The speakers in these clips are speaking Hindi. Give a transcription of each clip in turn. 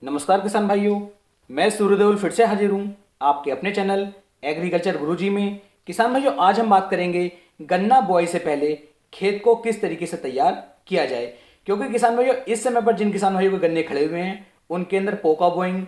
नमस्कार किसान भाइयों, मैं सूर्यदेवल फिर से हाजिर हूँ आपके अपने चैनल एग्रीकल्चर गुरुजी में। किसान भाइयों, आज हम बात करेंगे गन्ना बुआई से पहले खेत को किस तरीके से तैयार किया जाए। क्योंकि किसान भाइयों, इस समय पर जिन किसान भाइयों के गन्ने खड़े हुए हैं उनके अंदर पोका बोइंग,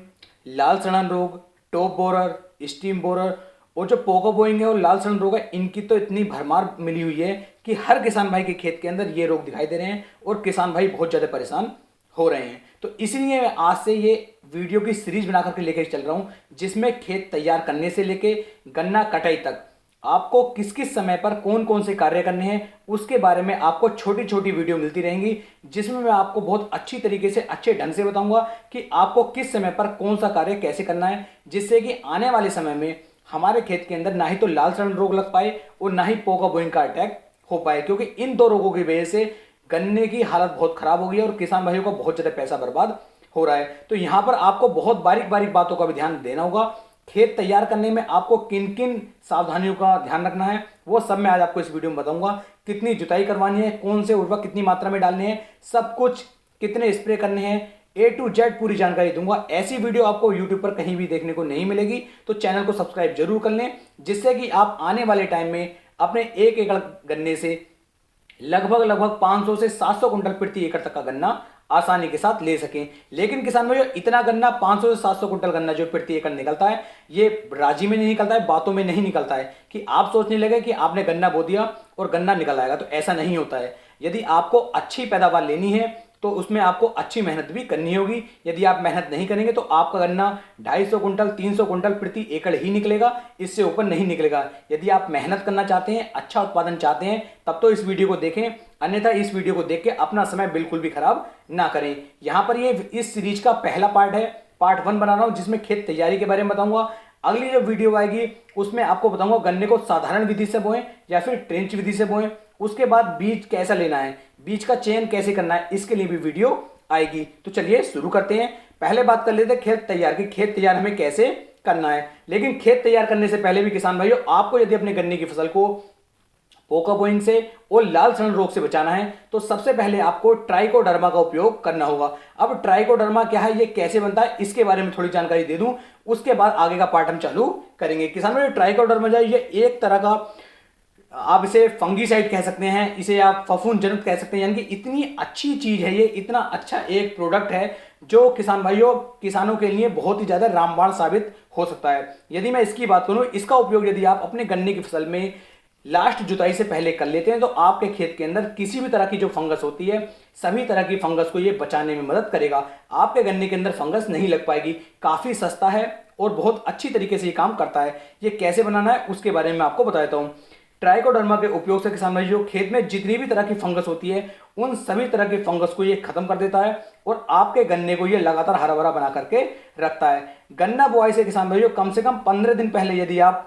लाल सड़न रोग, टॉप बोरर, स्टीम बोरर और जो पोका बोइंग है और लाल सड़न रोग है, इनकी तो इतनी भरमार मिली हुई है कि हर किसान भाई के खेत के अंदर ये रोग दिखाई दे रहे हैं और किसान भाई बहुत ज़्यादा परेशान हो रहे हैं। तो इसलिए मैं आज से ये वीडियो की सीरीज बना करके लेकर चल रहा हूँ, जिसमें खेत तैयार करने से लेके गन्ना कटाई तक आपको किस किस समय पर कौन कौन से कार्य करने हैं उसके बारे में आपको छोटी छोटी वीडियो मिलती रहेंगी, जिसमें मैं आपको बहुत अच्छी तरीके से अच्छे ढंग से बताऊंगा कि आपको किस समय पर कौन सा कार्य कैसे करना है, जिससे कि आने वाले समय में हमारे खेत के अंदर ना ही तो लाल सड़न रोग लग पाए और ना ही पोका बोइंग का अटैक हो पाए। क्योंकि इन दो रोगों की वजह से गन्ने की हालत बहुत खराब हो गई है और किसान भाइयों का बहुत ज्यादा पैसा बर्बाद हो रहा है। तो यहां पर आपको बहुत बारीक बारीक बातों का भी ध्यान देना होगा। खेत तैयार करने में आपको किन किन सावधानियों का ध्यान रखना है वो सब मैं आज आपको इस वीडियो में बताऊंगा। कितनी जुताई करवानी है, कौन से उर्वरक कितनी मात्रा में डालने हैं, सब कुछ कितने स्प्रे करने हैं, ए टू जेड पूरी जानकारी दूंगा। ऐसी वीडियो आपको यूट्यूब पर कहीं भी देखने को नहीं मिलेगी। तो चैनल को सब्सक्राइब जरूर कर लें, जिससे कि आप आने वाले टाइम में अपने एक एकड़ गन्ने से लगभग 500 से 700 कुंटल प्रति एकड़ तक का गन्ना आसानी के साथ ले सकें। लेकिन किसान भाइयों, इतना गन्ना 500 से 700 कुंटल गन्ना जो प्रति एकड़ निकलता है, ये राजी में नहीं निकलता है, बातों में नहीं निकलता है कि आप सोचने लगे कि आपने गन्ना बो दिया और गन्ना निकल आएगा। तो ऐसा नहीं होता है। यदि आपको अच्छी पैदावार लेनी है तो उसमें आपको अच्छी मेहनत भी करनी होगी। यदि आप मेहनत नहीं करेंगे तो आपका गन्ना 250 कुंटल 300 कुंटल प्रति एकड़ ही निकलेगा, इससे ऊपर नहीं निकलेगा। यदि आप मेहनत करना चाहते हैं, अच्छा उत्पादन चाहते हैं, तब तो इस वीडियो को देखें, अन्यथा इस वीडियो को देख के अपना समय बिल्कुल भी खराब ना करें। यहां पर ये इस सीरीज का पहला पार्ट है, पार्ट 1 बना रहा हूं, जिसमें खेत तैयारी के बारे में बताऊंगा। अगली जो वीडियो आएगी उसमें आपको बताऊंगा गन्ने को साधारण विधि से बोएं या फिर ट्रेंच विधि से बोएं। उसके बाद बीज कैसा लेना है, बीज का चयन कैसे करना है, इसके लिए भी वीडियो आएगी। तो चलिए शुरू करते हैं। पहले बात कर लेते हैं खेत तैयार की। खेत तैयार हमें कैसे करना है। लेकिन खेत तैयार करने से पहले भी किसान भाइयों, आपको यदि अपने गन्ने की फसल को पोका बोइंग से और लाल सड़न रोग से बचाना है तो सबसे पहले आपको ट्राइकोडर्मा का उपयोग करना होगा। अब ट्राइकोडर्मा क्या है, ये कैसे बनता है, इसके बारे में थोड़ी जानकारी दे दूं, उसके बाद आगे का पार्ट हम चालू करेंगे। किसान भाई, ट्राइकोडर्मा जो है ये एक तरह का, आप इसे फंगीसाइड कह सकते हैं, इसे आप फफूंद जनित कह सकते हैं। यानी कि इतनी अच्छी चीज है ये, इतना अच्छा एक प्रोडक्ट है जो किसान भाइयों, किसानों के लिए बहुत ही ज्यादा रामबाण साबित हो सकता है। यदि मैं इसकी बात करूं, इसका उपयोग यदि आप अपने गन्ने की फसल में लास्ट जुताई से पहले कर लेते हैं तो आपके खेत के अंदर किसी भी तरह की जो फंगस होती है, सभी तरह की फंगस को ये बचाने में मदद करेगा। आपके गन्ने के अंदर फंगस नहीं लग पाएगी। काफी सस्ता है और बहुत अच्छी तरीके से ये काम करता है। ये कैसे बनाना है उसके बारे में आपको बता देता हूं। ट्राइकोडर्मा के उपयोग से किसान भाइयों, खेत में जितनी भी तरह की फंगस होती है उन सभी तरह की फंगस को ये खत्म कर देता है और आपके गन्ने को ये लगातार हरा भरा बना करके रखता है। गन्ना बुआई से किसान भाइयों कम से कम 15 दिन पहले यदि आप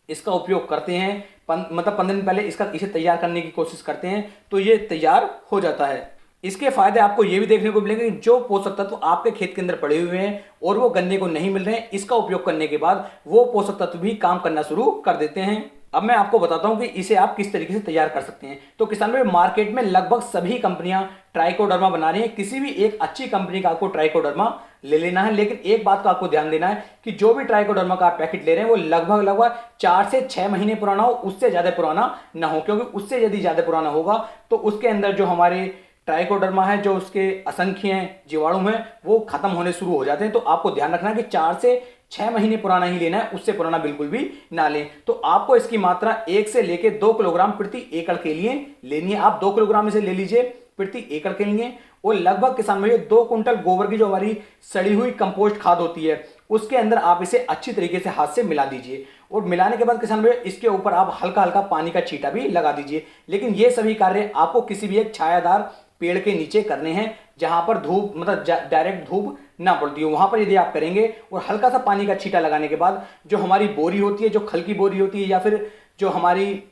इसका उपयोग करते हैं, मतलब 15 दिन पहले इसे तैयार करने की कोशिश करते हैं तो ये तैयार हो जाता है। इसके फायदे आपको ये भी देखने को मिलेंगे, जो पोषक तत्व तो आपके खेत के अंदर पड़े हुए हैं और वो गन्ने को नहीं मिल रहे हैं, इसका उपयोग करने के बाद वो पोषक तत्व भी काम करना शुरू कर देते हैं। अब मैं आपको बताता हूं कि इसे आप किस तरीके से तैयार कर सकते हैं। तो किसान भाई, मार्केट में लगभग सभी कंपनियां ट्राइकोडर्मा बना रही हैं। किसी भी एक अच्छी कंपनी का आपको ट्राइकोडर्मा ले लेना है। लेकिन एक बात का आपको ध्यान देना है कि जो भी ट्राइकोडर्मा का आप पैकेट ले रहे हैं वो लगभग 4 से 6 महीने पुराना हो, उससे ज्यादा पुराना ना हो। क्योंकि उससे यदि ज्यादा पुराना होगा तो उसके अंदर जो हमारे ट्राइकोडर्मा है, जो उसके असंख्य जीवाणु हैं, वो खत्म होने शुरू हो जाते हैं। तो आपको ध्यान रखना है कि 4 से 6 महीने पुराना ही लेना है, उससे पुराना बिल्कुल भी ना लें। तो आपको इसकी मात्रा 1 से लेके 2 किलोग्राम प्रति एकड़ के लिए लेनी है। आप 2 किलोग्राम इसे ले लीजिए प्रति एकड़ के लिए। और लगभग किसान भाइयों 2 कुंटल गोबर की जो हमारी सड़ी हुई कंपोस्ट खाद होती है उसके अंदर आप इसे अच्छी तरीके से हाथ से मिला दीजिए। और मिलाने के बाद किसान भाइयों इसके ऊपर आप हल्का हल्का पानी का छींटा भी लगा दीजिए। लेकिन ये सभी कार्य आपको किसी भी एक छायादार पेड़ के नीचे करने हैं, जहां पर धूप, मतलब डायरेक्ट धूप ना पड़ती हो, वहां पर यदि आप करेंगे और हल्का सा पानी का छींटा लगाने के बाद जो हमारी बोरी होती है, जो खल की बोरी होती है या फिर जो हमारी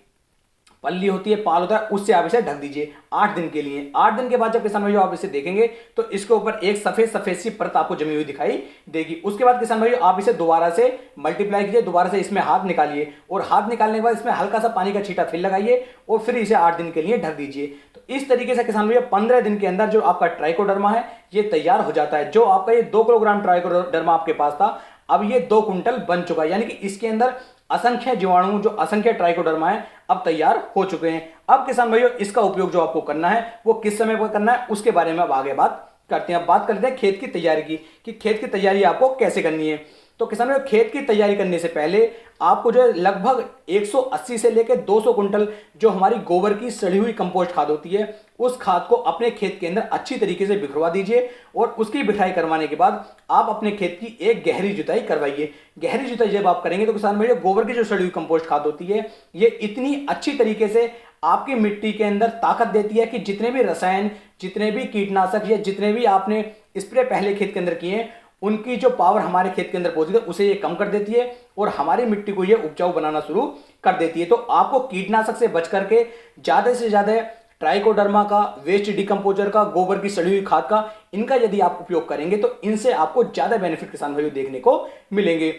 पल्ली होती है, पाल होता है, उससे आप इसे ढक दीजिए 8 दिन के लिए। 8 दिन के बाद जब किसान भाइयों आप इसे देखेंगे तो इसके ऊपर एक सफेद सफेद सी परत आपको जमी हुई दिखाई देगी। उसके बाद किसान भाइयों आप इसे दोबारा से मल्टीप्लाई कीजिए, दोबारा से इसमें हाथ निकालिए और हाथ निकालने के बाद इसमें हल्का सा पानी का छींटा फिर लगाइए और फिर इसे 8 दिन के लिए ढक दीजिए। तो इस तरीके से किसान भाइयों 15 दिन के अंदर जो आपका ट्राइकोडर्मा है ये तैयार हो जाता है। जो आपका ये 2 किलोग्राम ट्राइकोडर्मा आपके पास था, अब ये 2 कुंटल बन चुका है, यानी कि इसके अंदर असंख्य जीवाणु, जो असंख्य ट्राइकोडर्मा है, अब तैयार हो चुके हैं। अब किसान भाइयों इसका उपयोग जो आपको करना है वो किस समय पर करना है उसके बारे में अब आगे बात करते हैं। अब बात करते हैं खेत की तैयारी की, कि खेत की तैयारी आपको कैसे करनी है। तो किसान भाइयों खेत की तैयारी करने से पहले आपको जो है लगभग 180 से लेकर 200 कुंटल जो हमारी गोबर की सड़ी हुई कंपोस्ट खाद होती है उस खाद को अपने खेत के अंदर अच्छी तरीके से बिखरवा दीजिए और उसकी बिठाई करवाने के बाद आप अपने खेत की एक गहरी जुताई करवाइए। गहरी जुताई जब आप करेंगे तो किसान भाइयों गोबर की जो सड़ी हुई कंपोस्ट खाद होती है ये इतनी अच्छी तरीके से आपकी मिट्टी के अंदर ताकत देती है कि जितने भी रसायन, जितने भी कीटनाशक या जितने भी आपने स्प्रे पहले खेत के अंदर किए हैं उनकी जो पावर हमारे खेत के अंदर पहुंचती है उसे ये कम कर देती है और हमारी मिट्टी को ये उपजाऊ बनाना शुरू कर देती है। तो आपको कीटनाशक से बच करके ज्यादा से ज्यादा ट्राइकोडर्मा का, वेस्ट डिकम्पोजर का, गोबर की सड़ी हुई खाद का, इनका यदि आप उपयोग करेंगे तो इनसे आपको ज्यादा बेनिफिट किसान भाइयों देखने को मिलेंगे।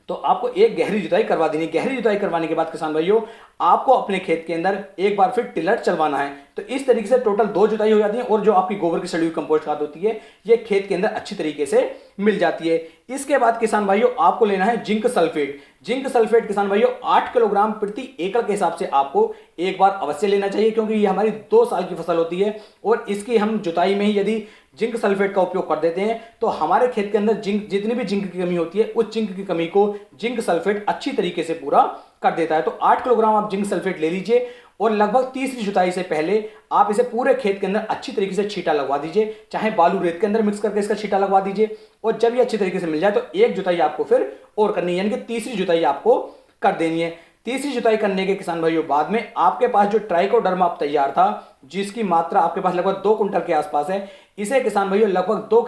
तो आपको एक गहरी जुताई करवा देनी। गहरी जुताई करवाने के बाद किसान भाइयों आपको अपने खेत के अंदर एक बार फिर टिलर चलवाना है। तो इस तरीके से टोटल 2 जुताई हो जाती है और जो आपकी गोबर की सड़ी हुई कंपोस्ट खाद होती है ये खेत के अंदर अच्छी तरीके से मिल जाती है। इसके बाद किसान भाइयों आपको लेना है जिंक सल्फेट। जिंक सल्फेट किसान भाइयों 8 किलोग्राम प्रति एकड़ के हिसाब से आपको एक बार अवश्य लेना चाहिए, क्योंकि ये हमारी 2 साल की फसल होती है और इसकी हम जुताई में ही यदि जिंक सल्फेट का उपयोग कर देते हैं तो हमारे खेत के अंदर जिंक, जितनी भी जिंक की कमी होती है उस जिंक की कमी को जिंक सल्फेट अच्छी तरीके से पूरा कर देता है। तो 8 किलोग्राम आप जिंक सल्फेट ले लीजिए और लगभग तीसरी जुताई से पहले आप इसे पूरे खेत के अंदर अच्छी तरीके से छींटा लगवा दीजिए, चाहे बालू रेत के अंदर मिक्स करके इसका छींटा लगवा दीजिए। और जब ये अच्छी तरीके से मिल जाए तो एक जुताई आपको फिर और करनी है, यानी कि तीसरी जुताई आपको कर देनी है। तीसरी जुताई करने के किसान भाइयों बाद में आपके पास जो ट्राइकोडर्मा अब तैयार था जिसकी मात्रा आपके पास लगभग 2 कुंटल के आसपास है, इसे किसान भाइयों लगभग दो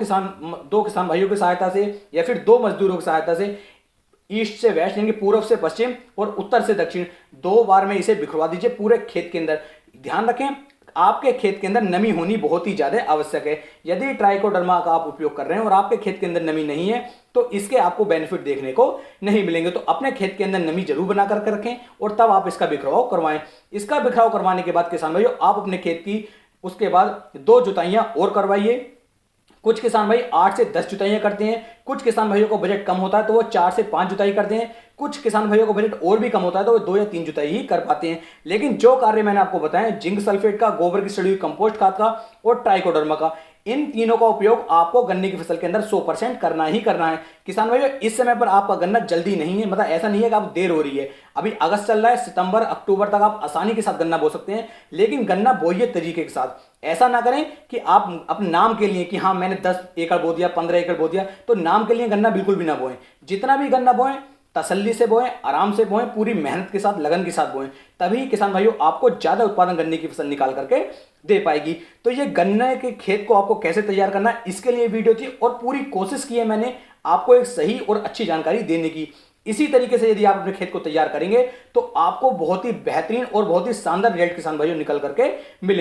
किसान भाइयों की सहायता से या फिर 2 मजदूरों की सहायता से ईस्ट से वेस्ट, यानी पूर्व से पश्चिम और उत्तर से दक्षिण 2 बार में इसे बिखरवा दीजिए पूरे खेत के अंदर। ध्यान रखें आपके खेत के अंदर नमी होनी बहुत ही ज्यादा आवश्यक है। यदि ट्राइकोडर्मा का आप उपयोग कर रहे हैं और आपके खेत के अंदर नमी नहीं है तो इसके आपको बेनिफिट देखने को नहीं मिलेंगे। तो अपने खेत के अंदर नमी जरूर बना करके रखें और तब आप इसका बिखराव करवाएं। इसका बिखराव करवाने के बाद किसान भाइयों आप अपने खेत की उसके बाद 2 जुताइयां और करवाइए। कुछ किसान भाई 8 से 10 जुताइयां करते हैं, कुछ किसान भाइयों को बजट कम होता है तो वो 4 से 5 जुताई करते हैं, कुछ किसान भाइयों को बजट और भी कम होता है तो वो 2 या 3 जुताई ही कर पाते हैं। लेकिन जो कार्य मैंने आपको बताया जिंक सल्फेट का, गोबर की सड़ी हुई कंपोस्ट खाद का और ट्राइकोडर्मा का, इन तीनों का उपयोग आपको गन्ने की फसल के अंदर 100% करना ही करना है। किसान भाइयों इस समय पर आपका गन्ना जल्दी नहीं है, मतलब ऐसा नहीं है कि आप देर हो रही है, अभी अगस्त चल रहा है, सितंबर अक्टूबर तक आप आसानी के साथ गन्ना बो सकते हैं। लेकिन गन्ना बोइए तरीके के साथ, ऐसा ना करें कि आप अपने नाम के लिए कि हाँ मैंने 10 एकड़ बो दिया, 15 एकड़ बो दिया, तो नाम के लिए गन्ना बिल्कुल भी ना बोएं। जितना भी गन्ना बोएं तसल्ली से बोएं, आराम से बोएं, पूरी मेहनत के साथ, लगन के साथ बोएं, तभी किसान भाइयों आपको ज्यादा उत्पादन गन्ने की फसल निकाल करके दे पाएगी। तो ये गन्ने के खेत को आपको कैसे तैयार करना है इसके लिए वीडियो थी और पूरी कोशिश की है मैंने आपको एक सही और अच्छी जानकारी देने की। इसी तरीके से यदि आप अपने खेत को तैयार करेंगे तो आपको बहुत ही बेहतरीन और बहुत ही शानदार रिजल्ट किसान भाइयों निकल करके मिले।